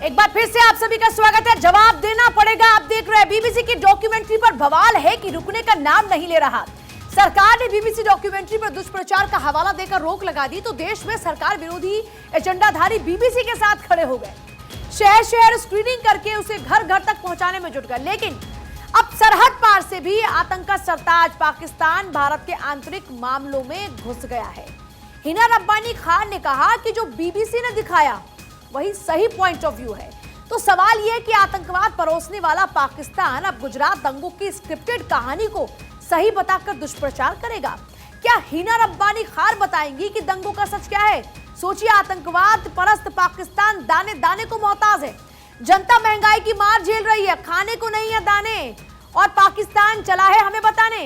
एक बार फिर से आप सभी का स्वागत है। जवाब देना पड़ेगा। आप देख रहे हैं बीबीसी की डॉक्यूमेंट्री पर बवाल है कि रुकने का नाम नहीं ले रहा। सरकार ने बीबीसी डॉक्यूमेंट्री पर दुष्प्रचार का हवाला देकर रोक लगा दी तो देश में सरकार विरोधी एजेंडाधारी बीबीसी के साथ खड़े हो गए। शहर शहर स्क्रीनिंग करके उसे घर घर तक पहुंचाने में जुट गए। लेकिन अब सरहद पार से भी आतंक का सरताज पाकिस्तान भारत के आंतरिक मामलों में घुस गया है। हिना रब्बानी खान ने कहा कि जो बीबीसी ने दिखाया वही सही पॉइंट ऑफ व्यू है। तो सवाल यह कि आतंकवाद परोसने वाला पाकिस्तान अब गुजरात दंगों की स्क्रिप्टेड कहानी को सही बताकर दुष्प्रचार करेगा। क्या हिना रब्बानी खान बताएंगी कि दंगों का सच क्या है? सोचिए, आतंकवाद परस्त पाकिस्तान दाने दाने को मोहताज है। जनता महंगाई की मार झेल रही है, खाने को नहीं है दाने, और पाकिस्तान चला है हमें बताने।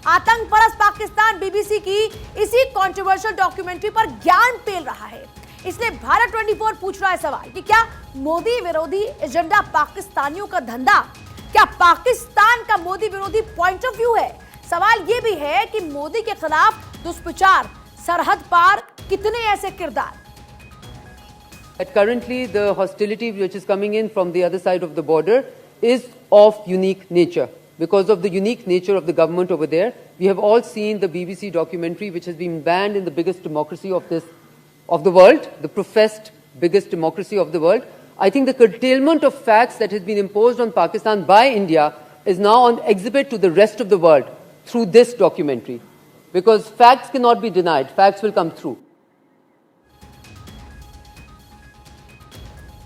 आतंक परस्त पाकिस्तान बीबीसी की इसी कंट्रोवर्शियल डॉक्यूमेंट्री पर ज्ञान पेल रहा है। इसलिए भारत 24 पूछ रहा है सवाल कि क्या मोदी विरोधी एजेंडा पाकिस्तानियों का धंधा, क्या पाकिस्तान का मोदी विरोधी पॉइंट ऑफ व्यू है? सवाल यह भी है कि मोदी के खिलाफ दुष्प्रचार, सरहद पार कितने ऐसे किरदार। Currently, the hostility which is coming in from the other side of the border is of unique nature. Because of the unique nature of the government over there, we have all seen the BBC documentary which has been banned in the biggest democracy of the world, the professed biggest democracy of the world. I think the curtailment of facts that has been imposed on Pakistan by India is now on exhibit to the rest of the world through this documentary. Because facts cannot be denied, facts will come through.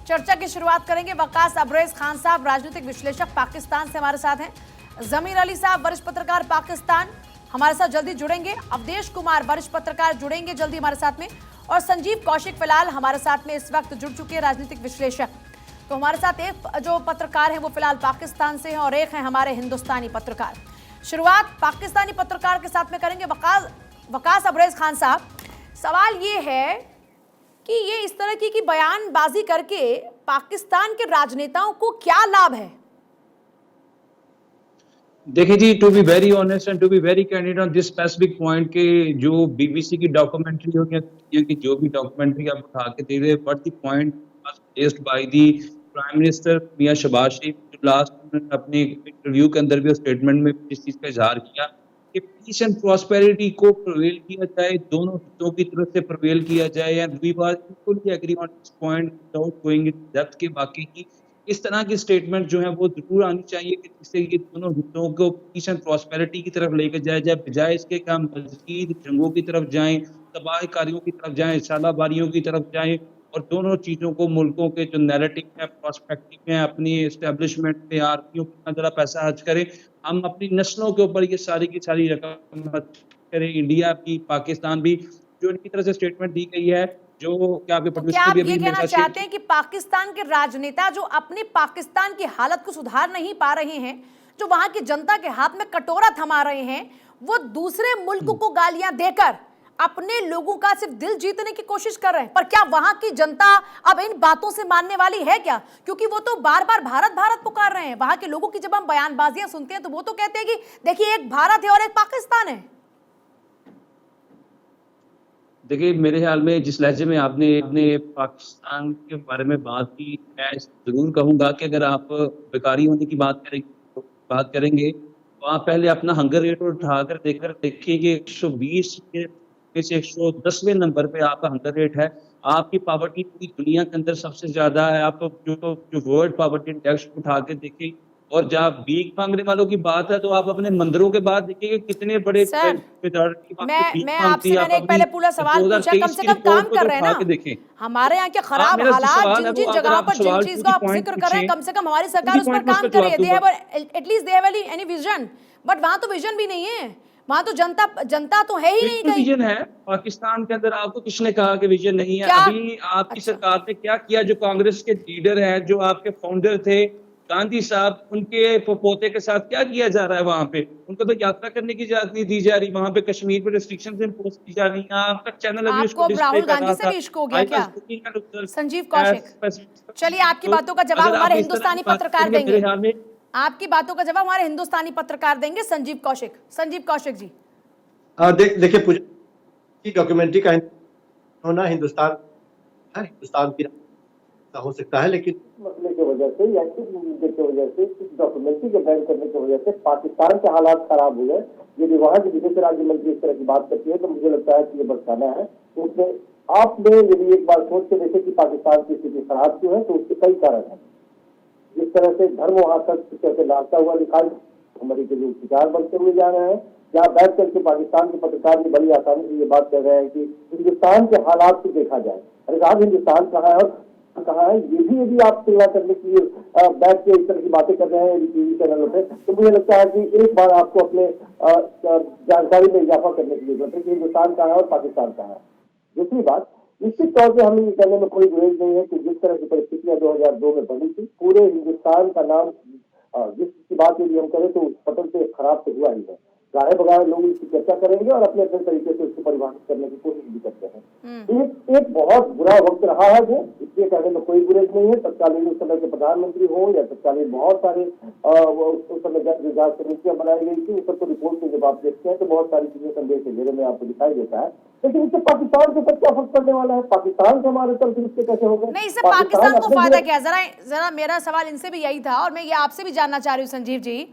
चर्चा की शुरुआत करेंगे। वकास अब्रेज खान साहब, राजनीतिक विश्लेषक, पाकिस्तान से हमारे साथ हैं। जमीर अली साहब, वरिष्ठ पत्रकार, पाकिस्तान, हमारे साथ जल्दी जुड़ेंगे। अवधेश कुमार, वरिष्ठ पत्रकार, जुड़ेंगे जल्दी हमारे साथ में। और संजीव कौशिक फिलहाल हमारे साथ में इस वक्त जुड़ चुके हैं, राजनीतिक विश्लेषक। तो हमारे साथ एक जो पत्रकार हैं वो फिलहाल पाकिस्तान से हैं और एक हैं हमारे हिंदुस्तानी पत्रकार। शुरुआत पाकिस्तानी पत्रकार के साथ में करेंगे। वकास अब्रेज खान साहब, सवाल ये है कि ये इस तरह की बयानबाजी करके पाकिस्तान के राजनेताओं को क्या लाभ है? देखिए जी, to be very honest and to be very candid on this specific point के जो बीबीसी की डॉक्यूमेंट्री हो या कि जो भी डॉक्यूमेंट्री आप उठा के दे रहे हैं, but the point was raised by the prime minister Mian Shahbaz Sharif, जो लास्ट अपने इंटरव्यू के अंदर भी स्टेटमेंट में इस चीज का इजहार किया कि पीस एंड प्रॉस्पेरिटी को प्रिवेल किया जाए, दोनों हिस्सों की तरफ से प्रिवेल किया जाए। And we are fully agree on this point without going in depth के बाकी की इस तरह की स्टेटमेंट जो है वो जरूर आनी चाहिए कि जिससे ये दोनों हिस्सों को पीस एंड प्रॉस्पेरिटी की तरफ लेकर जाया जाए, बजाय इसके कि हम मज़ीद जंगों की तरफ जाएं, तबाहकारियों की तरफ जाएं, सालाबारियों की तरफ जाएं और दोनों चीज़ों को मुल्कों के जो नैरेटिव है, प्रॉस्पेक्टिव है, अपनी एस्टेब्लिशमेंट पे आर्थियों पर ज़रा पैसा खर्च करें, हम अपनी नस्लों के ऊपर ये सारी की सारी रकम खर्च करें। इंडिया भी, पाकिस्तान भी, जो इनकी तरफ से स्टेटमेंट दी गई है, जो क्या तो क्या आप ये कहना चाहते हैं कि पाकिस्तान के राजनेता जो अपने पाकिस्तान की हालत को सुधार नहीं पा रहे हैं, जो वहां की जनता के हाथ में कटोरा थमा रहे हैं, वो दूसरे मुल्क को गालियां देकर अपने लोगों का सिर्फ दिल जीतने की कोशिश कर रहे हैं? पर क्या वहां की जनता अब इन बातों से मानने वाली है क्या? क्योंकि वो तो बार बार भारत भारत पुकार रहे हैं। वहां के लोगों की जब हम बयानबाजियां सुनते हैं तो वो तो कहते हैं कि देखिए एक भारत है और एक पाकिस्तान है। देखिए, मेरे ख्याल में जिस लहजे में आपने पाकिस्तान के बारे में बात की, मैं जरूर कहूंगा कि अगर आप बेकारी होने की बात करेंगे तो आप पहले अपना हंगर रेट उठाकर देखिए कि 120 में से 110वें नंबर पे आपका हंगर रेट है। आपकी पॉवर्टी पूरी दुनिया के अंदर सबसे ज्यादा है। आप जो वर्ल्ड पॉवर्टी इंडेक्स उठा के देखिए, और जब भीख मांगने वालों की बात है तो आप अपने मंदिरों के बाद देखिए कितने बड़े मैं आपसे मैंने एक पहले पूरा सवाल पूछा, कम से कम काम कर रहे हैं ना। हमारे यहाँ के खराब हालात, जिन जिन जगहों पर जिन चीज का आप जिक्र कर रहे हैं, कम से कम हमारी सरकार उस पर काम कर रही है। They have at least they have any vision, but वहां तो विजन भी नहीं है। वहां तो जनता तो है ही नहीं कहीं। विजन है पाकिस्तान के अंदर, आपको किसने कहा कि विजन नहीं है? अभी आपकी सरकार ने क्या किया? जो कांग्रेस के लीडर हैं, जो आपके फाउंडर थे गांधी साहब, उनके पोते के साथ क्या किया जा रहा है? वहां पे उनको तो यात्रा करने की इजाजत नहीं दी जा रही, वहां पे कश्मीर पे रिस्ट्रिक्शंस इंपोज की जा रही हैं। आपका चैनल अभी आपको राहुल गांधी से भी इश्क हो गया क्या? संजीव कौशिक, चलिए आपकी बातों का जवाब हमारे हिंदुस्तानी पत्रकार देंगे। आपकी बातों का जवाब हमारे हिंदुस्तानी पत्रकार देंगे, संजीव कौशिक जी। देखिए, डॉक्यूमेंट्री का होना हिंदुस्तान की रास्ता हो सकता है, लेकिन मसले की वजह से या किस मुद्दे की वजह से, इस डॉक्यूमेंट्री के बैन करने की वजह से पाकिस्तान के हालात खराब हुए। यदि वहाँ की विदेश राज्य मंत्री इस तरह की बात करती है तो मुझे लगता है कि ये बरसाना है। उसमें आपने यदि एक बार सोच के देखे कि पाकिस्तान की स्थिति खराब क्यों है, तो उसके कई कारण है। जिस तरह से धर्म वहाँ तक कैसे लाता हुआ दिखाई, हमारी के लोग शिकार बनते हुए जा रहे हैं, जहाँ बैठ करके पाकिस्तान के पत्रकार भी बड़ी आसानी से ये बात कर रहे हैं कि हिंदुस्तान के हालात को देखा जाए। अरे साहब, हिंदुस्तान कहाँ है और कहाँ है, ये भी यदि आप तुलना करने के लिए बैठ के इस तरह की बातें कर रहे हैं टीवी चैनलों पे, तो मुझे लगता है कि एक बार आपको अपने जानकारी में इजाफा करने की जरूरत है कि हिंदुस्तान कहाँ है और पाकिस्तान कहाँ है। दूसरी बात, निश्चित तौर पे हमें ये कहने में कोई गुरेज नहीं है कि जिस तरह की परिस्थितियां 2002 में बनी थी, पूरे हिंदुस्तान का नाम, जिसकी बात यदि हम करें तो उस पटल से खराब तो हुआ ही है। गाहे बगाहे लोग इसकी चर्चा करेंगे और अपने अपने तरीके से उसको परिभाषित करने की कोशिश भी करते हैं। एक बहुत बुरा वक्त रहा है वो, इसलिए कहने में कोई गुरेज नहीं है। तत्कालीन उस समय के प्रधानमंत्री हो या तत्कालीन बहुत सारे उस समय जो जांच समितियां बनाई गई थी, उस सबको रिपोर्ट के जब आप देखते हैं तो बहुत सारी चीजें संदेश के घेरे में आपको दिखाई देता है। लेकिन इससे पाकिस्तान के साथ क्या फर्क पड़ने वाला है? पाकिस्तान से हमारे तरफ इसके कैसे होगा? नहीं, इससे पाकिस्तान को फायदा क्या? जरा मेरा सवाल इनसे भी यही था और मैं ये आपसे भी जानना चाह रही हूँ संजीव जी,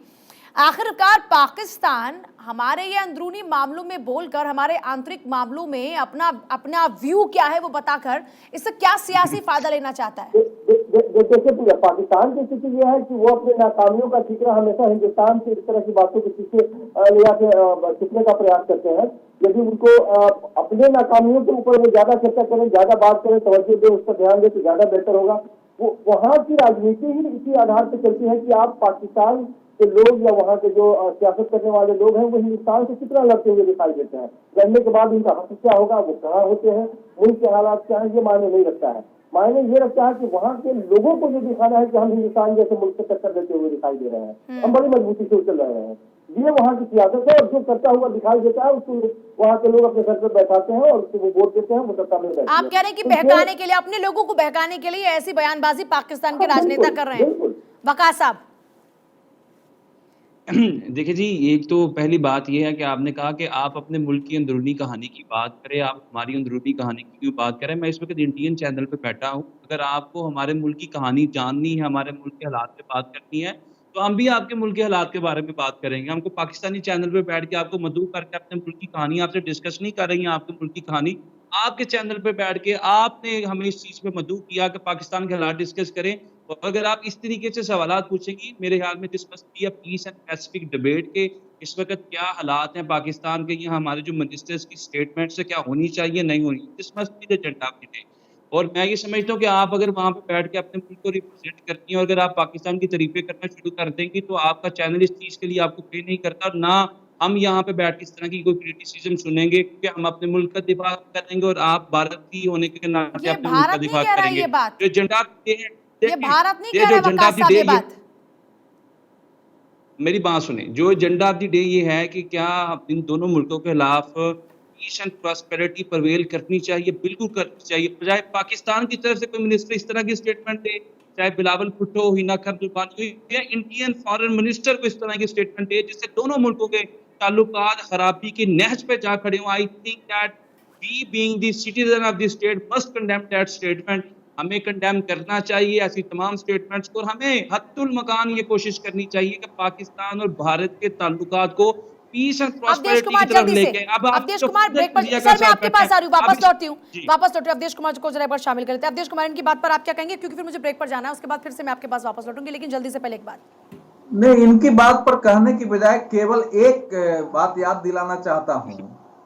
आखिरकार पाकिस्तान हमारे ये अंदरूनी मामलों में बोलकर, हमारे आंतरिक मामलों में अपना व्यू क्या है वो बताकर इससे क्या सियासी फायदा लेना चाहता है? देखिए, पाकिस्तान की स्थिति यह है कि वो अपने नाकामियों का ठिकरा हमेशा हिंदुस्तान से इस तरह की बातों के पीछे ले आके छुपने का प्रयास करते हैं। यदि उनको अपने नाकामियों के ऊपर वो ज्यादा चर्चा करें, ज्यादा बात करें, तवज्जो दे, उस पर ध्यान दे तो ज्यादा बेहतर होगा। वो वहाँ की राजनीति ही इसी आधार पर चलती है कि आप पाकिस्तान के लोग या वहाँ के जो सियासत करने वाले लोग हैं वो हिंदुस्तान से कितना लड़ते हुए दिखाई देते हैं। लड़ने के बाद उनका हक क्या होगा, वो कहाँ होते हैं, मुल्क के हालात क्या है, ये मायने नहीं रखता है। मायने ये रखता है कि वहाँ के लोगों को ये दिखाना है कि हम हिंदुस्तान जैसे मुल्क से टक्कर देते हुए दिखाई दे रहे हैं, हम बड़ी मजबूती से चल रहे हैं। ये वहाँ की सियासत है और जो करता हुआ दिखाई देता है उसको वहाँ के लोग अपने सर पर बैठाते हैं और उसको वो वोट देते हैं, वो सत्ता में बैठते हैं। आप कह रहे हैं कि बहकाने के लिए, अपने लोगों को बहकाने के लिए ऐसी बयानबाजी पाकिस्तान के राजनेता कर रहे हैं। वकास साहब, देखिए जी, एक तो पहली बात यह है कि आपने कहा कि आप अपने मुल्क की अंदरूनी कहानी की बात करें, आप हमारी अंदरूनी कहानी की क्यों बात करें। मैं इस वक्त इंडियन चैनल पे बैठा हूँ। अगर आपको हमारे मुल्क की कहानी जाननी है, हमारे मुल्क के हालात पे बात करनी है, तो हम भी आपके मुल्क के हालात के बारे में बात करेंगे। हमको पाकिस्तानी चैनल पे बैठ के आपको मदऊ करके अपने मुल्क की कहानी आपसे डिस्कस नहीं कर रही है। आपके मुल्क की कहानी आपके चैनल पे बैठ के आपने हमें इस चीज पे मदऊ किया कि पाकिस्तान के हालात डिस्कस करें। और अगर आप इस तरीके से सवालात पूछेंगी, मेरे ख्याल में this must be a peace and pacific debate के इस वक्त क्या हालात हैं पाकिस्तान के, या हमारे जो मिनिस्टर्स की स्टेटमेंट से क्या होनी चाहिए, नहीं होनी, this must be the agenda of the day. और मैं ये समझता हूँ कि आप अगर वहाँ पे बैठ के अपने मुल्क को रिप्रेजेंट करती हैं और अगर आप पाकिस्तान की तारीफें करना शुरू कर देंगी तो आपका चैनल इस चीज़ के लिए आपको पे नहीं करता, और ना हम यहाँ पे बैठ के इस तरह की कोई क्रिटिसिज्म सुनेंगे, क्योंकि हम अपने मुल्क का दिफा करेंगे और आप भारतीय होने के नाते अपने मुल्क का दिफा करेंगे। जो एजेंडा ये भारत नहीं कह रहा वकास साहब ये बात। मेरी बात सुने, जो एजेंडा ऑफ द डे ये है कि क्या इन दोनों मुल्कों के खिलाफ पीस एंड प्रॉस्पेरिटी प्रवेल करनी चाहिए, बिल्कुल करनी चाहिए। चाहे पाकिस्तान की तरफ से कोई मिनिस्टर इस तरह की स्टेटमेंट दे, चाहे बिलावल भुट्टो, हिना खैबर या इंडियन फॉरेन मिनिस्टर को इस तरह की स्टेटमेंट दे जिससे दोनों मुल्कों के ताल्लुकात खराबी की नहज पे जा खड़े हो। I think that we being the citizen of the state must condemn that statement. हमें कंडेम करना चाहिए ऐसी तमाम स्टेटमेंट्स को, और हमें हद्दुल मकान ये कोशिश करनी चाहिए कि पाकिस्तान और भारत के ताल्लुकात को पीस एंड प्रॉस्पेरिटी की तरफ लेके। अब अवधेश कुमार ब्रेक पर, सर मैं आपके पास आ रही हूँ, वापस लौटती हूँ। अवधेश कुमार को जरा एक बार शामिल कर लेते हैं। अवधेश कुमार, इनकी बात पर आप क्या कहेंगे, क्योंकि फिर मुझे ब्रेक पर जाना है, उसके बाद फिर से मैं आपके पास वापस लौटूंगी, लेकिन जल्दी से पहले एक बात। नहीं, इनकी बात पर कहने की बजाय केवल एक बात याद दिलाना चाहता हूं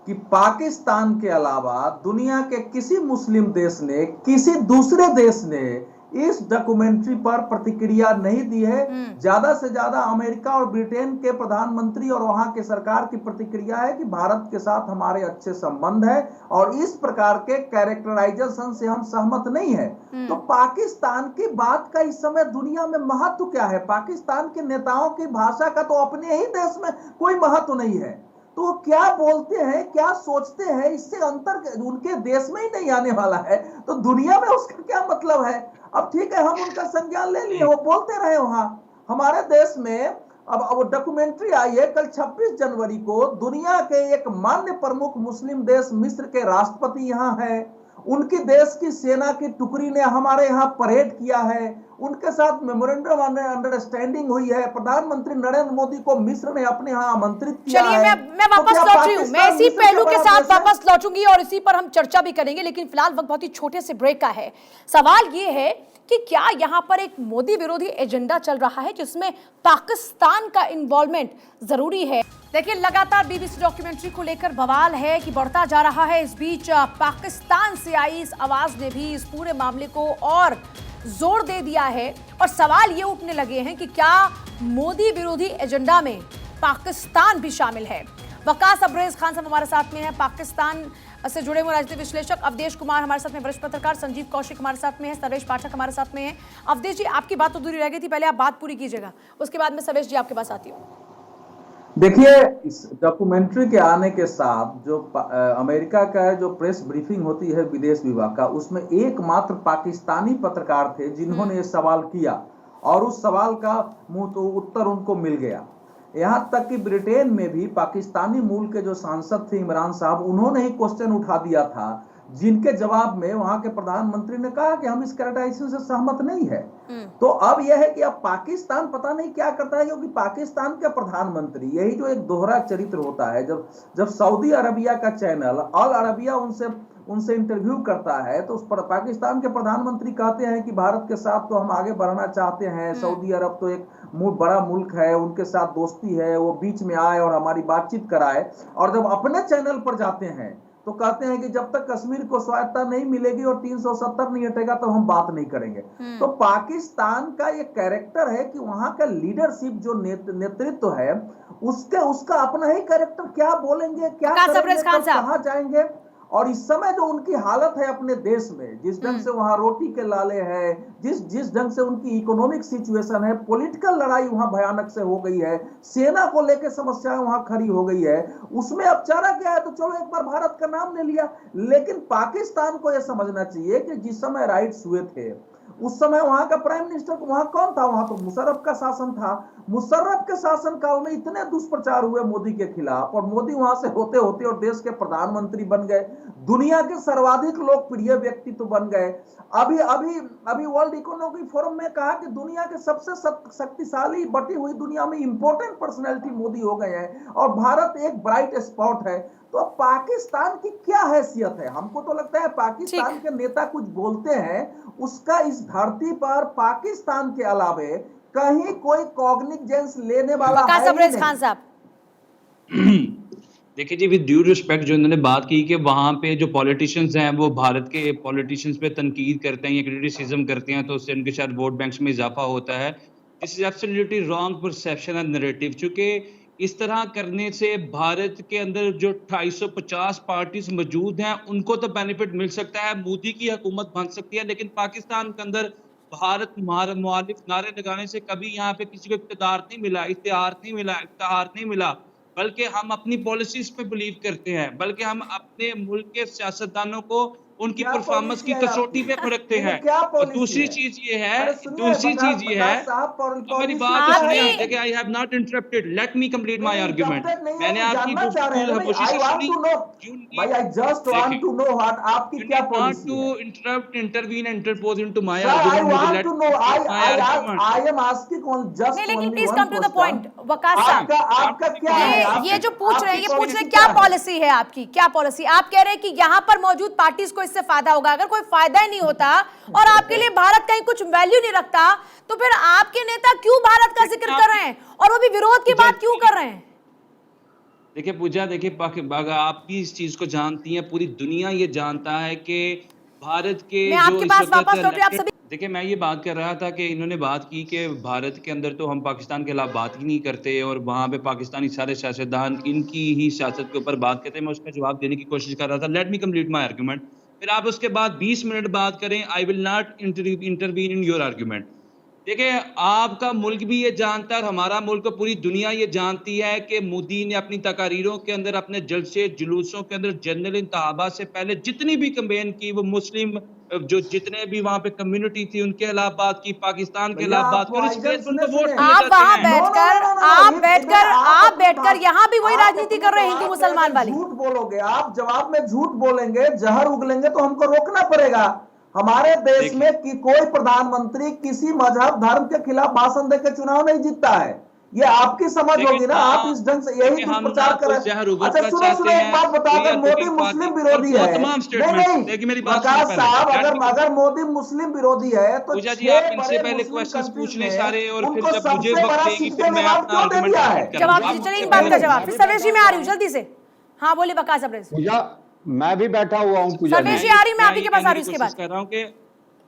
कि पाकिस्तान के अलावा दुनिया के किसी मुस्लिम देश ने, किसी दूसरे देश ने इस डॉक्यूमेंट्री पर प्रतिक्रिया नहीं दी है। ज्यादा से ज्यादा अमेरिका और ब्रिटेन के प्रधानमंत्री और वहां के सरकार की प्रतिक्रिया है कि भारत के साथ हमारे अच्छे संबंध है और इस प्रकार के कैरेक्टराइजेशन से हम सहमत नहीं है। तो पाकिस्तान की बात का इस समय दुनिया में महत्व क्या है? पाकिस्तान के नेताओं की भाषा का तो अपने ही देश में कोई महत्व नहीं है, तो वो क्या बोलते हैं, क्या सोचते हैं, इससे अंतर उनके देश में ही नहीं आने वाला है, तो दुनिया में उसका क्या मतलब है? अब ठीक है, हम उनका संज्ञान ले लिए, वो बोलते रहे। वहां हमारे देश में अब डॉक्यूमेंट्री आई है कल 26 जनवरी को। दुनिया के एक मान्य प्रमुख मुस्लिम देश मिस्र के राष्ट्रपति यहाँ है, उनकी देश की सेना की टुकड़ी ने हमारे यहाँ परेड किया है, उनके साथ मेमोरेंडम अंडरस्टैंडिंग हुई है, प्रधानमंत्री नरेंद्र मोदी को मिस्र ने अपने यहाँ आमंत्रित किया चलिए है। मैं तो वापस क्या लौट रही हूँ, मैं पाकिस्तान इसी मिस्र पहलू का के बड़ा साथ देश है? वापस लौटूंगी और इसी पर हम चर्चा भी करेंगे, लेकिन फिलहाल वक्त बहुत ही छोटे से ब्रेक का है। सवाल ये है कि क्या यहां पर एक मोदी विरोधी एजेंडा चल रहा है जिसमें पाकिस्तान का इन्वॉल्वमेंट जरूरी है? देखिए, लगातार बीबीसी डॉक्यूमेंट्री को लेकर बवाल है कि बढ़ता जा रहा है। इस बीच पाकिस्तान से आई इस आवाज ने भी इस पूरे मामले को और जोर दे दिया है और सवाल ये उठने लगे हैं कि क्या मोदी विरोधी एजेंडा में पाकिस्तान भी शामिल है? वकास अब्रेज खान साहब हमारे साथ में है, पाकिस्तान से जुड़े हुए राजनीतिक विश्लेषक अवधेश कुमार हमारे साथ में, वरिष्ठ पत्रकार संजीव कौशिक हमारे साथ में है, सर्वेश पाठक हमारे साथ में है। अवधेश जी, आपकी बात तो दूरी रह गई थी, पहले आप बात पूरी कीजिएगा, उसके बाद में सर्वेश जी आपके पास आती हूँ। देखिए, इस डॉक्यूमेंट्री के आने के साथ जो अमेरिका का जो प्रेस ब्रीफिंग होती है विदेश विभाग का, उसमें एकमात्र पाकिस्तानी पत्रकार थे जिन्होंने ये सवाल किया और उस सवाल का मुंह तो उत्तर उनको मिल गया। यहां तक कि ब्रिटेन में भी पाकिस्तानी मूल के जो सांसद थे इमरान साहब, उन्होंने ही क्वेश्चन उठा दिया था, जिनके जवाब में वहां के प्रधानमंत्री ने कहा कि हम इस कैरेक्टराइजेशन से सहमत नहीं है। तो अब यह है कि अब पाकिस्तान पता नहीं क्या करता है, क्योंकि पाकिस्तान के प्रधानमंत्री, यही जो एक दोहरा चरित्र होता है, जब सऊदी अरबिया का चैनल अल अरबिया उनसे इंटरव्यू करता है तो उस पर पाकिस्तान के प्रधानमंत्री कहते हैं कि भारत के साथ तो हम आगे बढ़ना चाहते हैं, सऊदी अरब तो एक बड़ा मुल्क है, उनके साथ दोस्ती है, वो बीच में आए और हमारी बातचीत कराए। और जब अपने चैनल पर जाते हैं तो कहते हैं कि जब तक कश्मीर को स्वायत्तता नहीं मिलेगी और 370 नहीं हटेगा तो हम बात नहीं करेंगे। तो पाकिस्तान का ये कैरेक्टर है कि वहां का लीडरशिप जो नेतृत्व है उसका अपना ही कैरेक्टर, क्या बोलेंगे, क्या करेंगे, कहां जाएंगे। और इस समय जो उनकी हालत है अपने देश में, जिस ढंग से वहां रोटी के लाले हैं, जिस ढंग से उनकी इकोनॉमिक सिचुएशन है, पॉलिटिकल लड़ाई वहां भयानक से हो गई है, सेना को लेकर समस्याएं वहां खड़ी हो गई है, उसमें अब चारा क्या है? तो चलो एक बार भारत का नाम ले लिया। लेकिन पाकिस्तान को यह समझना चाहिए कि जिस समय राइट्स हुए थे उस समय वहां का प्राइम मिनिस्टर वहां कौन था? वहां तो मुशर्रफ का शासन था। मुशर्रफ के शासन काल में इतने दुष्प्रचार हुए मोदी के खिलाफ, और मोदी वहां से होते होते और देश के प्रधानमंत्री बन गए, दुनिया के सर्वाधिक लोकप्रिय व्यक्तित्व बन गए। अभी वर्ल्ड इकोनॉमिक फोरम में कहा कि दुनिया के सबसे शक्तिशाली बटी हुई दुनिया में इंपॉर्टेंट पर्सनैलिटी मोदी हो गए हैं, और भारत एक ब्राइट स्पॉट है। तो पाकिस्तान की क्या हैसियत है? हमको तो लगता है पाकिस्तान के नेता कुछ बोलते हैं, उसका इस धरती पर पाकिस्तान के अलावे कहीं कोई कॉग्निजेंस लेने वाला है ही नहीं। खान साहब, देखिए जी, विद ड्यू रिस्पेक्ट, जो इन्होंने बात की कि वहाँ पे जो पॉलिटिशियंस हैं वो भारत के पॉलिटिशियंस पे तनकीद करते हैं या क्रिटिसिज्म करते हैं, तो उससे उनके शायद वोट बैंक्स में इजाफा होता है। This is absolutely wrong perception and narrative. चूंकि इस तरह करने से भारत के अंदर जो 250 पार्टीज मौजूद हैं उनको तो बेनिफिट मिल सकता है, मोदी की हुकूमत बन सकती है, लेकिन पाकिस्तान के अंदर भारत मुखालिफ नारे लगाने से कभी यहाँ पे किसी को इख्तियार नहीं मिला, इफ्तिहार नहीं मिला, बल्कि हम अपनी पॉलिसीज पे बिलीव करते हैं, बल्कि हम अपने मुल्क के सियासतदानों को उनकी परफॉर्मेंस की कसौटी पे रखते हैं। और दूसरी चीज ये है, मेरी बात सुनिए, देखिए, I have not interrupted, let me complete my argument. मैंने आपकी कोशिश सुनी, भाई I just want to know what आपकी क्या पॉलिसी है। To interrupt, intervene, interpose into my argument. I am asking on just लेकिन please come to the point. Waqas साहब, आपका क्या है? ये जो पूछ रहे हैं, ये पूछ रहे हैं क्या पॉलिसी है आपकी, क्या पॉलिसी? आप कह रहे हैं कि यहाँ पर मौजूद पार्टीज को इससे फायदा होगा। अगर कोई फायदा ही नहीं होता और आपके लिए भारत कहीं कुछ वैल्यू नहीं रखता, तो फिर आपके नेता क्यों भारत का जिक्र कर रहे हैं और वो भी विरोध की बात क्यों कर रहे हैं? देखिए पूजा, देखिए आप भी इस चीज को जानती हैं, पूरी दुनिया ये जानता है कि भारत के मैं आपके पास वापस लौट रही हूं, आप सभी। देखिए, मैं ये बात कर रहा था कि इन्होंने बात की कि भारत के अंदर तो हम पाकिस्तान के खिलाफ बात ही नहीं करते, और वहाँ पे पाकिस्तानी सारे सियासतदान इनकी ही सियासत के ऊपर बात करते हैं। मैं उसका जवाब देने की कोशिश कर रहा था, late me complete my argument. फिर आप उसके बाद 20 मिनट बात करें, I will not intervene in your argument. देखिए, आपका मुल्क भी ये जानता है और हमारा मुल्क और पूरी दुनिया ये जानती है कि मोदी ने अपनी तकारीरों के अंदर, अपने जलसे जुलूसों के अंदर जनरल इंतखाबात से पहले जितनी भी कैंपेन की, वो मुस्लिम जो जितने भी वहां पे कम्युनिटी थी उनके खिलाफ बात की, पाकिस्तान के भैया खिलाफ बात आप की, और इस वाइजन बेस पर उनको सुने वोट सुने। दिए आप जाते वहां हैं। बैठकर आप बैठकर यहाँ भी वही राजनीति कर रहे हैं हिंदू मुसलमान वाली। झूठ बोलोगे, आप जवाब में झूठ बोलेंगे, जहर उगलेंगे तो हमको रोकना पड़ेगा। हमारे देश देखिए। में कि कोई प्रधानमंत्री किसी मजहब धर्म के खिलाफ भाषण देकर चुनाव नहीं जीतता है। ये आपकी समझ देखिए, होगी ना, आप इस ढंग से यही हम दुष्प्रचार ना कर रहे तो जहर हैं। उगलना अच्छा सुनो चाहते सुनो, एक हैं, बात बता we दें, are Modi talking Muslim party विरोधी और वो है। तमाम नहीं statements, नहीं देखिए मेरी बात वकार सुनिए पहले। साहब, Let me- अगर मोदी मुस्लिम विरोधी है तो पूजा जी, 6 आप इनसे बड़े पहले मुस्लिम क्वेश्चंस पूछ कंट्रीज लें में सारे, और फिर उनको जब मुझे सबसे वक्त बड़ा देगी शिक्षण फिर मैं अवार्ड अपना क्यों दे आर्गुमेंट दिया कंप्लीट है? जवाब करूंगा। दीजिए, चलिए इन बात का जवाब, फिर सर्वेश जी मैं आ रही हूँ जल्दी से। हाँ बोलिए बकास अब्रेज। पूजा, मैं भी बैठा हुआ हूँ पूजा सर्वेश जी। जी आ रही, मैं आप ही के ये पास आ कहने रही की हूँ उसके कोशिश बाद। कर रहा हूँ कि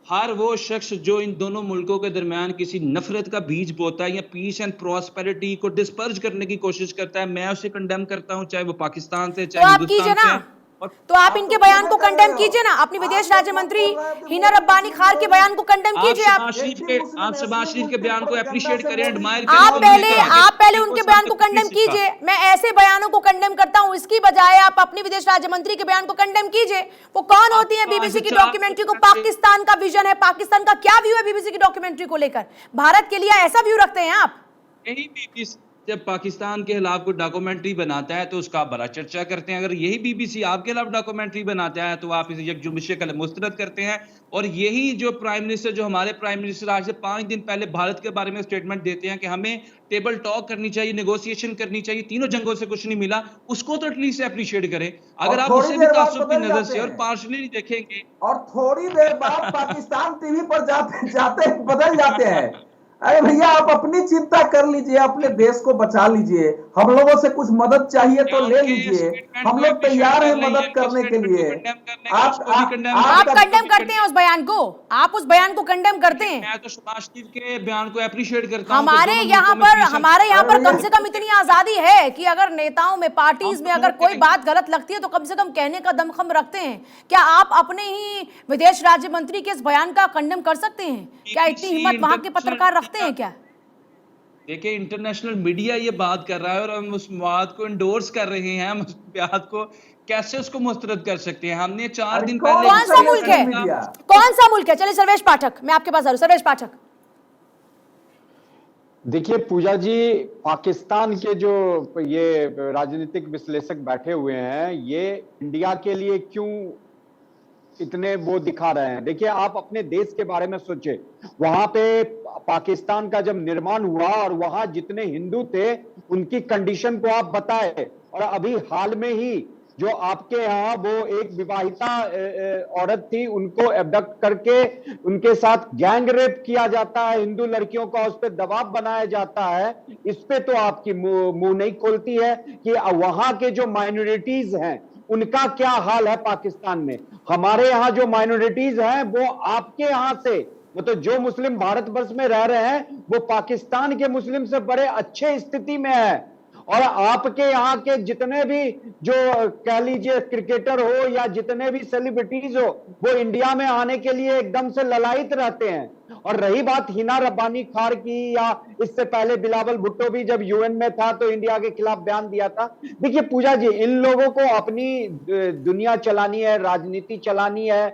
हर वो शख्स जो इन दोनों मुल्कों के दरमियान किसी नफरत का बीज बोता है या पीस एंड प्रॉस्पेरिटी को डिस्पर्ज करने की कोशिश करता है, मैं उसे कंडेम करता हूँ, चाहे वो पाकिस्तान से, तो चाहे आप कीजिए हिंदुस्तान से ना, है। और तो आप इनके बयान को कंडेम कीजिए ना, अपनी विदेश राज्य मंत्री हिना रब्बानी खान के बयान को कंडेम कीजिए आप। आप शहबाज शरीफ के बयान को अप्रिशिएट करें, एडमायर करें। आप तो उन्होंने कहा कि आप पहले वो उनके साहब बयान का को कुछ नहीं कंडेम सीखा। कीजिए, मैं ऐसे बयानों को कंडेम करता हूं, इसकी बजाय आप अपनी विदेश राज्य मंत्री के बयान को कंडेम कीजिए। वो कौन होती है बीबीसी की डॉक्यूमेंट्री को, पाकिस्तान का विजन है, पाकिस्तान का क्या व्यू है बीबीसी की डॉक्यूमेंट्री को लेकर, भारत के लिए ऐसा व्यू रखते हैं आप? यही बीबीसी जब पाकिस्तान के खिलाफ कोई डॉक्यूमेंट्री बनाता है तो उसका बड़ा चर्चा करते हैं। अगर यही बीबीसी आपके खिलाफ डॉक्यूमेंट्री बनाता है तो आप इसे यकजुम्बिश कल मुस्तरद करते हैं। और यही जो प्राइम मिनिस्टर, जो हमारे प्राइम मिनिस्टर आज से 5 दिन पहले भारत के बारे में स्टेटमेंट देते हैं कि हमें टेबल टॉक करनी चाहिए, नेगोशिएशन करनी चाहिए, तीनों जंगों से कुछ नहीं मिला, उसको तो एटलीस्ट अप्रिशिएट करें। अगर आप थोड़ी उसे भी देर बाद तासुब की बदल नजर जाते से और हैं। पार्शली देखेंगे और थोड़ी देर बाद पाकिस्तान टीवी पर जाते जाते बदल जाते हैं। अरे भैया आप अपनी चिंता कर लीजिए, अपने देश को बचा लीजिए, हम लोगों से कुछ मदद चाहिए तो ले लीजिए, हम लोग तैयार हैं मदद करने के लिए। आप कंडेम करते हैं उस बयान को, आप उस बयान को कंडेम करते हैं। मैं तो शहबाज शरीफ के बयान को अप्रिशिएट करता हूं। हमारे यहाँ पर कम से कम इतनी आजादी है कि अगर नेताओं में, पार्टीज में अगर कोई बात गलत लगती है तो कम से कम कहने का दमखम रखते हैं। क्या आप अपने ही विदेश राज्य मंत्री के इस बयान का कंडेम कर सकते हैं? क्या इतनी हिम्मत वहां के पत्रकार रखते हैं क्या? देखिए, इंटरनेशनल मीडिया ये बात कर रहा है और हम उस बात को इंडोर्स कर रहे हैं, हम उस बात को कैसे उसको मुस्तरद कर सकते हैं? हमने 4 दिन पहले कौन सा मुल्क है, कौन सा मुल्क है? चलिए सर्वेश पाठक, मैं आपके पास आ रहा हूं। सर्वेश पाठक, देखिए पूजा जी, पाकिस्तान के जो ये राजनीतिक विश्लेषक बैठे हुए हैं, ये इंडिया के लिए क्यों इतने वो दिखा रहे हैं? देखिए, आप अपने देश के बारे में सोचे, वहां पे पाकिस्तान का जब निर्माण हुआ और वहां जितने हिंदू थे उनकी कंडीशन को आप बताए, और अभी हाल में ही जो आपके यहाँ वो एक विवाहिता औरत थी, उनको एबडक्ट करके उनके साथ गैंग रेप किया जाता है, हिंदू लड़कियों का उस पर दबाव बनाया जाता है, इस पे तो आपकी मुंह नहीं खोलती है कि वहां के जो माइनॉरिटीज हैं उनका क्या हाल है पाकिस्तान में। हमारे यहाँ जो माइनॉरिटीज हैं वो आपके यहाँ से, मतलब जो मुस्लिम भारतवर्ष में रह रहे हैं वो पाकिस्तान के मुस्लिम से बड़े अच्छे स्थिति में है। और आपके यहाँ के जितने भी जो कह लीजिए क्रिकेटर हो या जितने भी सेलिब्रिटीज हो, वो इंडिया में आने के लिए एकदम से ललायित रहते हैं। और रही बात हिना रब्बानी खान की, या इससे पहले बिलावल भुट्टो भी जब यूएन में था तो इंडिया के खिलाफ बयान दिया था। देखिए पूजा जी, इन लोगों को अपनी दुनिया चलानी है, राजनीति चलानी है,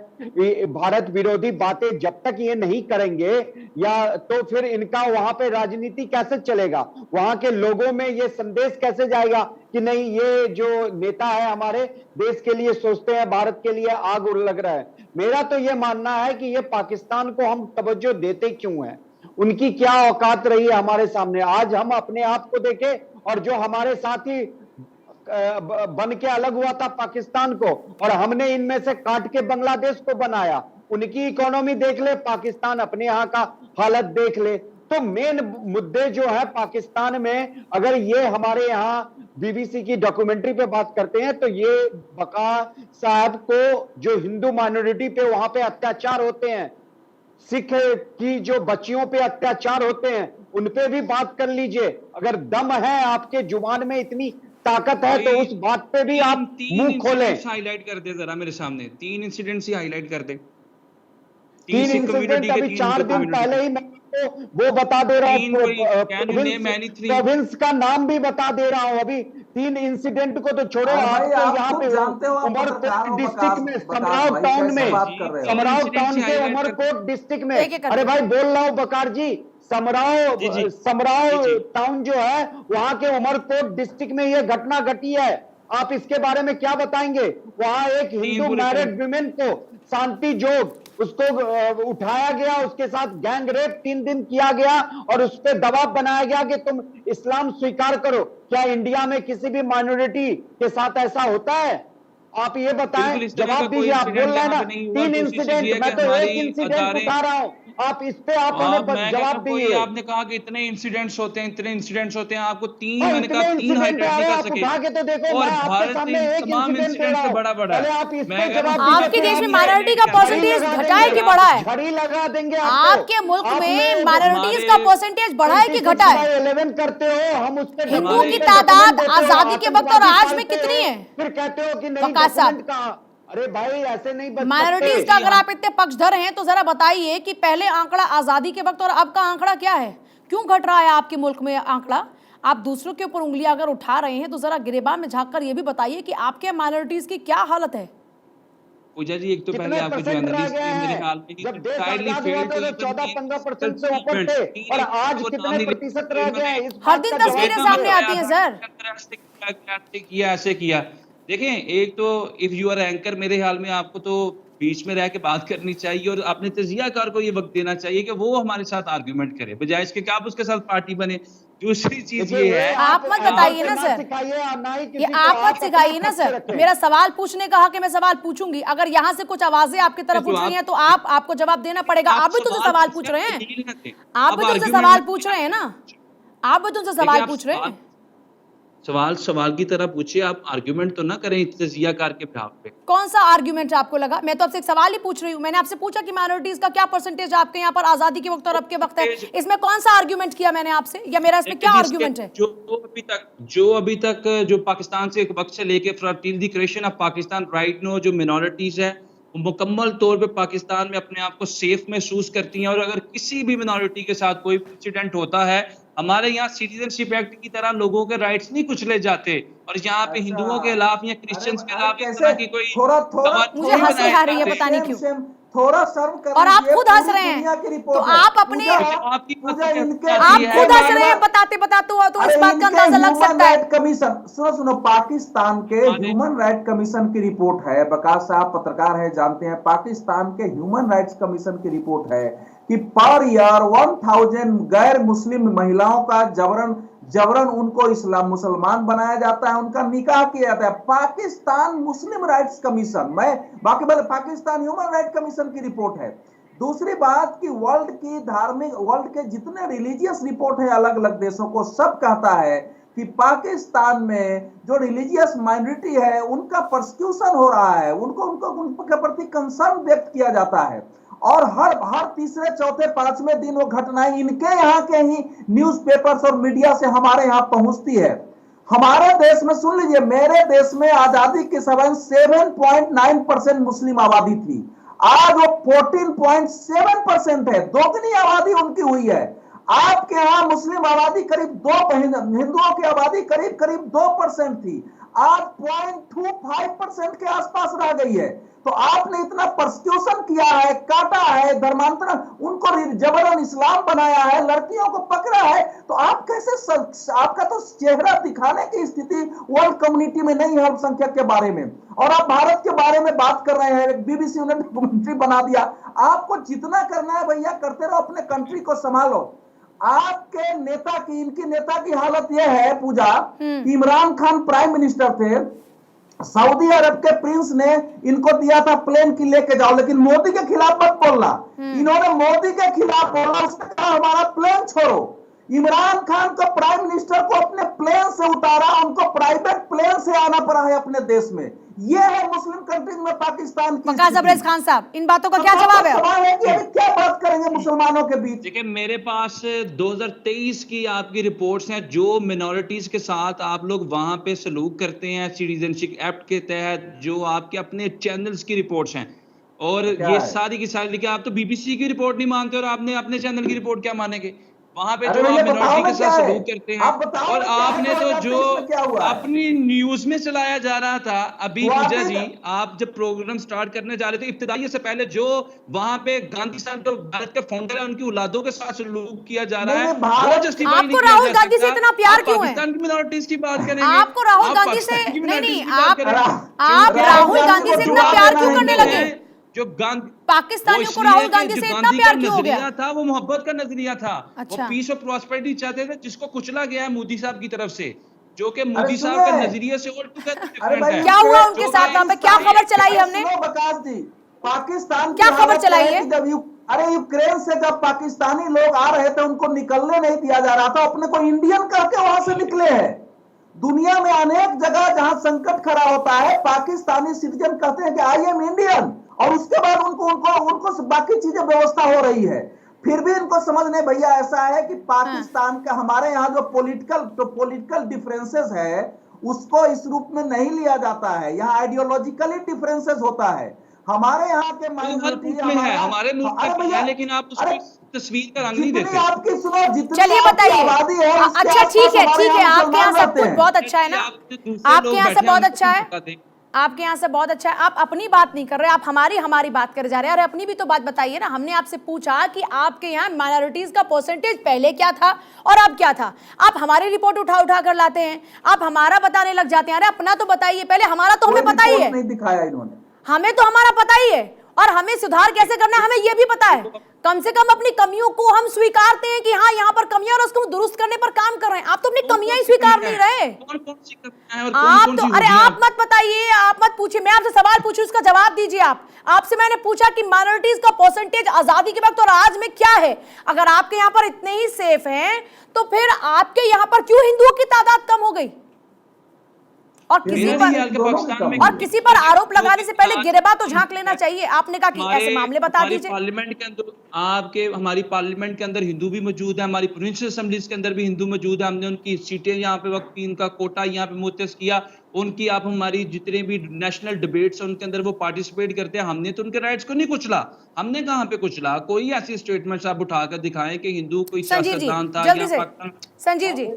भारत विरोधी बातें जब तक ये नहीं करेंगे या तो फिर इनका वहां पे राजनीति कैसे चलेगा? वहां के लोगों में ये संदेश कैसे जाएगा कि नहीं, ये जो नेता है हमारे देश के लिए सोचते हैं, भारत के लिए आग लग रहा है। मेरा तो ये मानना है कि ये पाकिस्तान को हम तवज्जो देते क्यों हैं, उनकी क्या औकात रही है हमारे सामने। आज हम अपने आप को देखें, और जो हमारे साथी बन के अलग हुआ था पाकिस्तान को, और हमने इनमें से काट के बांग्लादेश को बनाया, उनकी इकोनॉमी देख ले, पाकिस्तान अपने यहाँ का हालत देख ले। तो मेन मुद्दे जो है पाकिस्तान में, अगर ये हमारे यहाँ बीबीसी की डॉक्यूमेंट्री पे बात करते हैं तो ये बका साहब को जो हिंदू माइनॉरिटी पे वहां पे अत्याचार होते हैं, सिख की जो बच्चियों पे अत्याचार होते हैं, उन पे भी बात कर लीजिए। अगर दम है आपके जुबान में, इतनी ताकत है तो उस बात पे भी आप मुंह खोलें। हाईलाइट कर दे जरा मेरे सामने, 3 इंसिडेंट्स ही हाईलाइट कर दे। तीन सिख इंसिडेंट कम्युनिटी के, अभी 3 4 हिंदू दिन कम्युनिटी पहले के। ही मैं वो बता दे रहा तीन कोई can you name any 3? Province का नाम भी बता दे रहा हूं। अभी 3 इंसिडेंट को तो छोड़ो, अरे भाई, आपके आप यहाँ खुद पे जानते हो, आप पत्रकार उमरकोट हो डिस्ट्रिक्ट में, बकास समराव भाई, टाउन कैसे में, बात कर रहे हो? समराव इंसिडेंट्स टाउन ही के हाईलाइट करते उमरकोट डिस्ट्रिक्ट में, एक-एक करके। अरे भाई बोल रहा हूं बकार जी, समराव जी जी समराव जी जी। टाउन जो है वहां के उमरकोट डिस्ट्रिक्ट में ये घटना घटी है। आप इसके बारे में क्या बताएंगे? वहां एक हिंदू पूरे मैरिड विमेन को, शांति जोग, उसको उठाया गया, उसके साथ गैंग रेप 3 दिन किया गया और उस पर दबाव बनाया गया कि तुम इस्लाम स्वीकार करो। क्या इंडिया में किसी भी माइनॉरिटी के साथ ऐसा होता है? आप ये बताएं, बिल्कुल इस तरह का जवाब कोई दीजिए। आप बोल इंसिडेंट रहे हैं यहाँ ना पे नहीं हुआ। 3 दूसरी चीज ये इंसिडेंट, है मैं कि तो एक हमारी इंसिडेंट अदारे, उठा रहा हूं, आप इस पे आप मैं हमें कहता जवाब हूं कोई, दीजिए। आपने कहा कि इतने इंसिडेंट्स होते हैं, इतने इंसिडेंट्स होते हैं, आपको 3, हाँ, मैंने कहा इतने 3 इंसिडेंट हाईलाइट आ नहीं रहे हैं, कर आप सके। उठा के तो देखो। और मैं आपके भारत सामने इन एक तमाम इंसिडेंट दे इंसिडेंट रहा से हूं, बड़ा पहले है। आप इस मैं पे कह रहा जवाब हूं दीजिए। आपके फिर देश आप में ये माइनॉरिटी का क्या परसेंटेज लगा घटा है देंगे, कि बढ़ा है? झड़ी लगा देंगे आपको। आपके मुल्क आप में लोग माइनॉरिटीज हमारे का परसेंटेज बढ़ा है कि घटा है? 26/11 करते हो, हम उस पे हिंदुओं हमारे की डॉक्यूमेंट तादाद देते हो, आजादी के वक्त और आतंकवादी आज में पालते कितनी हो, है? फिर कहते हो कि नहीं वकास साहब, डॉक्यूमेंट कहां? अरे भाई ऐसे नहीं बच माइनॉरिटीज सकते। का अगर आप इतने पक्षधर हैं तो जरा बताइए कि पहले आंकड़ा आजादी के वक्त और अब का आंकड़ा क्या है? क्यों घट रहा है आपके मुल्क में आंकड़ा? आप दूसरों के ऊपर उंगलियां अगर उठा रहे हैं तो जरा गिरेबान में झांक कर ये भी बताइए कि आपके माइनॉरिटीज की क्या हालत है? पूजा जी, एक तो पहले कितने आपके जो परसेंट रह एनालिस्ट गया थे, मेरे है? ख्याल में जब देश entirely आजाद हुआ failed था to तो even 14-15% से name ऊपर events, थे, तीन और events आज को कितने नाम नहीं प्रतिशत लिया रह गए हैं? इन्होंने। इस हर बात दिन का तस्वीरें जवाब सामने दीजिए। आती हैं सर। ऐसे किया, ऐसे किया। देखें, एक तो इफ यू आर एंकर, मेरे ख्याल में आपको तो बीच में रह के बात करनी चाहिए और अपने तजियाकार को ये वक्त देना चाहिए कि वो हमारे साथ आर्ग्यूमेंट करे, बजाय इसके कि आप उसके साथ पार्टी बने। दूसरी चीज देखिए, ये ये है, आप मत बताइए ना सर, सिखाइए और ना ही ये किसी को आप मत अपना सिखाइए ना पक्ष सर। रखें। मेरा सवाल पूछने का हक है, मैं सवाल पूछूंगी। अगर यहाँ से कुछ आवाजें आपकी तरफ उठ रही हैं तो आपको जवाब देना पड़ेगा। आप भी तुमसे सवाल पूछ रहे हैं, आप भी तुमसे सवाल पूछ रहे हैं ना, आप भी तुमसे सवाल पूछ रहे हैं। सवाल की तरह पूछिए, आप आर्ग्यूमेंट तो ना करें तजियाकार के बिहाफ पे। कौन सा आर्ग्यूमेंट आपको लगा? मैं तो आपसे एक सवाल ही पूछ रही हूँ। मैंने आपसे पूछा कि माइनॉरिटीज का क्या परसेंटेज आपके यहाँ पर आजादी के वक्त और अब के वक्त है। इसमें कौन सा आर्ग्यूमेंट किया मैंने आपसे, या मेरा इसमें क्या आर्ग्यूमेंट है? जो अभी तक जो पाकिस्तान से एक वक्त से लेके till the creation of Pakistan right no, जो मिनॉरिटीज है वो मुकम्मल तौर पे पाकिस्तान में अपने आप को सेफ महसूस करती हैं, और अगर किसी भी मिनॉरिटी के साथ कोई इंसिडेंट होता है, हमारे यहाँ सिटीजनशिप एक्ट की तरह लोगों के राइट्स नहीं कुचले जाते, और यहाँ पे हिंदुओं के खिलाफ या क्रिश्चियंस के खिलाफ इस तरह की कोई मुझे हंसी आ रही है, पता नहीं क्यों। थोड़ा शर्म कर और आप लीजिए, खुद हंस पूरी रहे दुनिया की हैं रिपोर्ट तो है। आप अपने आप खुद हंस रहे हैं बताते बताते हुआ, तो इस बात का अंदाजा लग सकता है। कमीशन सुनो, पाकिस्तान के ह्यूमन राइट कमीशन की रिपोर्ट है, बकास साहब पत्रकार है, जानते हैं, पाकिस्तान के ह्यूमन राइट्स कमीशन की रिपोर्ट है कि पर ईयर 1000 गैर मुस्लिम महिलाओं का जबरन उनको इस्लाम मुसलमान बनाया जाता है, उनका निकाह किया जाता है। Pakistan Muslim rights commission, Pakistan human right commission की रिपोर्ट है। दूसरी बात कि वर्ल्ड के जितने रिलीजियस रिपोर्ट है अलग अलग देशों को, सब कहता है कि पाकिस्तान में जो रिलीजियस माइनॉरिटी है उनका प्रोसिक्यूशन हो रहा है, उनके प्रति कंसर्न व्यक्त किया जाता है, और हर तीसरे चौथे पांचवें दिन वो घटनाएं इनके यहाँ के ही न्यूज़पेपर्स और मीडिया से हमारे यहाँ पहुंचती है। हमारे देश में सुन लीजिए, मेरे देश में आजादी के समय 7.9% मुस्लिम आबादी थी, आज वो 14.7% है, दोगुनी आबादी उनकी हुई है। आपके यहाँ मुस्लिम आबादी करीब हिंदुओं की आबादी करीब 2% थी, आज 0.25% के आसपास रह गई है। तो आपने इतना प्रोसिक्यूशन किया है, काटा है, धर्मांतरण, उनको जबरन इस्लाम बनाया है, लड़कियों को पकड़ा है, तो आप कैसे, आपका तो चेहरा दिखाने की स्थिति वर्ल्ड कम्युनिटी में नहीं है अल्पसंख्यक के बारे में, और आप भारत के बारे में बात कर रहे हैं। बीबीसी ने डॉक्यूमेंट्री बना दिया। आपको जितना करना है भैया करते रहो, अपने कंट्री को संभालो। आपके नेता की, इनकी नेता की हालत यह है पूजा, इमरान खान प्राइम मिनिस्टर थे, सऊदी अरब के प्रिंस ने इनको दिया था प्लेन की लेके जाओ, लेकिन मोदी के खिलाफ मत बोलना। इन्होंने मोदी के खिलाफ बोला, उसने कहा हमारा प्लेन छोड़ो। इमरान खान को प्राइम मिनिस्टर को अपने प्लेन से उतारा, उनको प्राइवेट प्लेन से आना पड़ा है अपने देश में। ये है मुस्लिम कंट्रीज में पाकिस्तान की वकास खान साहब, इन बातों का क्या जवाब है? सवाल है कि अभी क्या बात करेंगे मुसलमानों के बीच? देखिए, मेरे पास 2023 की आपकी रिपोर्ट्स हैं, जो मिनॉरिटीज के साथ आप लोग वहां पे सलूक करते हैं सिटीजनशिप एक्ट के तहत, जो आपके अपने चैनल्स की रिपोर्ट्स हैं। और क्या ये है? सारी की सारी, लेकिन आप तो बीबीसी की रिपोर्ट नहीं मानते और आपने अपने चैनल की रिपोर्ट क्या मानेंगे? वहां पे अरे जो भैया आप बताओ मिनोरिटी ना के क्या साथ है? सलूक करते हैं, आप बताओ और ना क्या है आपने तो 2023 जो में क्या हुआ है? अपनी न्यूज में चलाया जा रहा था अभी वो पूजा आपने जी, तो- आप जब प्रोग्राम स्टार्ट करने जा रहे थे इब्तिदाई से पहले, जो वहां पे गांधी साहब जो भारत के फाउंडर है उनकी औलादों के साथ सलूक किया जा रहा नहीं, है, नहीं, भारत वो जस्टिफाई आपको नहीं किया राहुल जा गांधी से सकता। इतना प्यार आप क्यों है? पाकिस्तान की मिनोरिटीज की बात करेंगे, आपको राहुल आप गांधी से पाकिस्तान की नहीं मिनोरिटीज नहीं की बात आप करेंगे। आप जो राहुल गांधी को से इतना जवाब प्यार देना क्यों है करने इनको। लगे? जो गांधी, वो पाकिस्तानियों को इसलिए राहुल कि गांधी जो से इतना गांधी का प्यार क्यों हो गया? नजरिया था वो मोहब्बत का नजरिया था। वो अच्छा। पीस और प्रॉस्पेरिटी चाहते थे, जिसको कुचला गया है मोदी साहब की तरफ से, जो कि अरे मोदी साहब का सुनिए, नजरिए से ऑल टुगेदर अरे डिफरेंट भाई है। क्या हुआ उनके जो साथ? कि- वहां पे क्या खबर चलाई हमने? सुनो विकास जी, पाकिस्तान क्या की खबर हालत चलाई है है? कि जब अरे यूक्रेन से जब पाकिस्तानी लोग आ रहे थे उनको निकलने नहीं दिया जा रहा था, अपने को इंडियन कह के वहां से निकले हैं। दुनिया में अनेक जगह जहां संकट खड़ा होता है, पाकिस्तानी सिटीजन कहते हैं कि आई एम इंडियन, और उसके बाद उनको उनको उनको बाकी चीजें व्यवस्था हो रही है। फिर भी इनको समझ नहीं भैया, ऐसा है कि पाकिस्तान का हमारे यहाँ जो पॉलिटिकल डिफरेंसेस है उसको इस रूप में नहीं लिया जाता है। यहाँ आइडियोलॉजिकली डिफरेंसेस होता है। हमारे यहाँ के हर माइनॉरिटी मुल्क में है, हमारे मुल्क में भी है, लेकिन आप उसकी तस्वीर का रंग नहीं जितनी देते। आपकी सुनो, जितनी चलिए आपकी बताइए। आबादी है उसके अच्छा आसपास ठीक है हमारे ठीक है, यहाँ आपके यहाँ मुसलमान सब कुछ रहते हैं। बहुत अच्छा है ना? आप जो दूसरे आपके लोग यहाँ से बैठे हैं, बहुत उनको अच्छा है, बता दें। आपके यहाँ से बहुत अच्छा है। आप अपनी बात नहीं कर रहे, आप हमारी बात करे जा रहे हैं। अरे अपनी भी तो बात बताइए ना। हमने आपसे पूछा कि आपके यहाँ माइनॉरिटीज का परसेंटेज पहले क्या था और अब क्या था। आप हमारी रिपोर्ट उठा उठा कर लाते हैं, आप हमारा बताने लग जाते हैं। अरे अपना तो बताइए पहले, हमारा तो हमें कोई पता ही रिपोर्ट है, नहीं दिखाया इन्होंने। हमें तो हमारा पता ही है, और हमें सुधार कैसे करना है हमें यह भी पता है। कम से कम अपनी कमियों को हम स्वीकारते हैं कि हाँ यहाँ पर कमियां और उसको दुरुस्त करने पर काम कर रहे हैं। आप तो अपनी कमियां ही स्वीकार नहीं रहे। कौन कौन सी कमियां हैं और आप कौन तो सी अरे खूबियां आप मत बताइए, आप मत पूछिए। मैं आपसे सवाल पूछूं, उसका जवाब दीजिए आप। आपसे मैंने पूछा कि माइनॉरिटीज का परसेंटेज आजादी के वक्त और आज में क्या है। अगर आपके यहाँ पर इतने ही सेफ हैं तो फिर आपके यहाँ पर क्यों हिंदुओं की तादाद कम हो गई? और किसी मेरा पर नहीं ख्याल कि पाकिस्तान में और किसी पर आरोप लगाने से पहले गिरेबा तो झांक लेना चाहिए। आपने कहा कि ऐसे मामले बता हमारे दीजिए। पार्लियामेंट के अंदर, हमारी पार्लियामेंट के अंदर हिंदू भी मौजूद है, हमारी प्रोविंशियल असेंबलीज के अंदर भी हिंदू मौजूद है। हमने उनकी सीटें यहाँ पे वक्त की, उनका कोटा यहाँ पे मुतस किया। उनकी आप हमारी जितने भी नेशनल डिबेट्स हैं उनके अंदर वो पार्टिसिपेट करते हैं। हमने तो उनके राइट्स को नहीं कुचला। हमने कहाँ पे कुचला? कोई ऐसी स्टेटमेंट्स आप उठाकर दिखाएं कि हिंदू कोई संजीव जी सियासतदान था जल्दी या से, पाकिस्तान। संजीव जी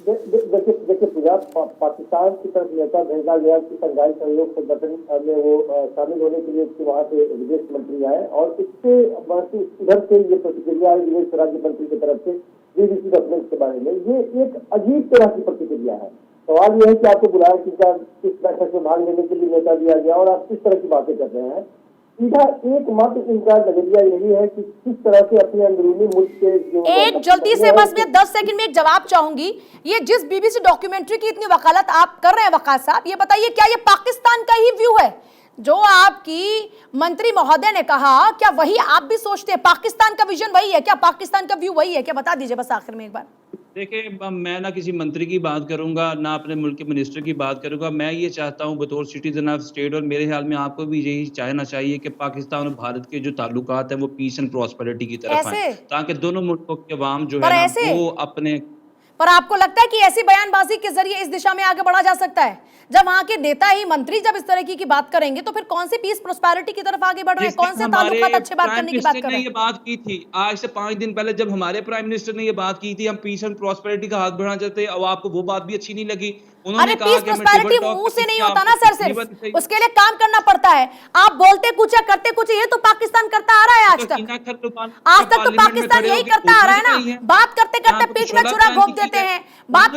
देखिए पूजा, पाकिस्तान की तरफ नेता भेजा गया कि शंघाई सहयोग संगठन में वो शामिल होने के लिए वहाँ से विदेश मंत्री आए, और इससे इधर से ये प्रतिक्रिया है विदेश राज्य मंत्री की तरफ से बीबीसी डॉक्यूमेंट के बारे में। ये एक अजीब तरह की प्रतिक्रिया है। सवाल यह है कि आपको बुलाया किस बैठक में भाग लेने के लिए नेता दिया गया और आप किस तरह की बातें कर रहे हैं। सीधा एकमात्र इनका नजरिया यही है कि किस तरह से अपने अंदरूनी मुल्क के जो एक जल्दी से, बस मैं 10 सेकंड में एक जवाब चाहूंगी। ये जिस बीबीसी डॉक्यूमेंट्री की इतनी वकालत आप कर रहे हैं वकास साहब, ये बताइए क्या ये पाकिस्तान का ही व्यू है जो आपकी मंत्री महोदय ने कहा? क्या वही आप भी सोचते हैं? पाकिस्तान का विजन वही है क्या? पाकिस्तान का व्यू वही है क्या? बता दीजिए बस आखिर में एक बार। देखिए, मैं ना किसी मंत्री की बात करूंगा ना अपने मुल्क के मिनिस्टर की बात करूंगा। मैं ये चाहता हूं बतौर सिटीजन ऑफ स्टेट, और मेरे ख्याल में आपको भी यही चाहना चाहिए कि पाकिस्तान और भारत के जो ताल्लुकात हैं वो पीस एंड प्रॉस्पेरिटी की तरफ आए, ताकि दोनों मुल्कों के अवाम जो है ना वो अपने। पर आपको लगता है कि ऐसी बयानबाजी के जरिए इस दिशा में आगे बढ़ा जा सकता है? जब वहां के नेता ही मंत्री जब इस तरह की बात करेंगे तो फिर कौन सी पीस प्रोस्पेरिटी की तरफ आगे बढ़ रहे हैं? कौन से ताल्लुकात अच्छे बात करने की बात कर रहे हैं? ये बात की थी आज से 5 दिन पहले, जब हमारे प्राइम मिनिस्टर ने ये बात की थी हम पीस एंड प्रॉस्पेरिटी का हाथ बढ़ाना चाहते हैं, और आपको वो बात भी अच्छी नहीं लगी। अरे पीस प्रोस्पेरिटी मुंह से नहीं होता ना सर, सिर्फ उसके लिए काम करना पड़ता है। आप बोलते कुछ या करते कुछ, ये तो पाकिस्तान करता आ रहा है आज तक तो पाकिस्तान यही करता आ रहा है ना। बात करते करते पीठ में छुरा घोंप देते हैं, बात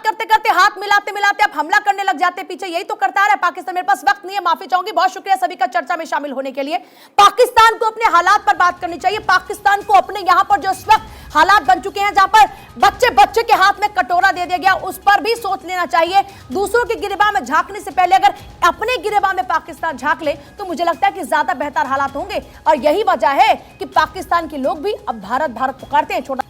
करते करते हाथ मिलाते मिलाते आप हमला करने लग जाते पीछे। यही तो करता आ रहा है पाकिस्तान। मेरे पास वक्त नहीं है, माफी चाहूंगी। बहुत शुक्रिया सभी का चर्चा में शामिल होने के लिए। पाकिस्तान को अपने हालात पर बात करनी चाहिए। पाकिस्तान को अपने यहां पर जो इस वक्त हालात बन चुके हैं जहां पर बच्चे के हाथ में कटोरा दे दिया गया, उस पर भी सोच लेना चाहिए। दूसरों के गिरेबान में झांकने से पहले अगर अपने गिरेबान में पाकिस्तान झांक ले तो मुझे लगता है कि ज्यादा बेहतर हालात होंगे। और यही वजह है कि पाकिस्तान के लोग भी अब भारत भारत पुकारते हैं। छोटा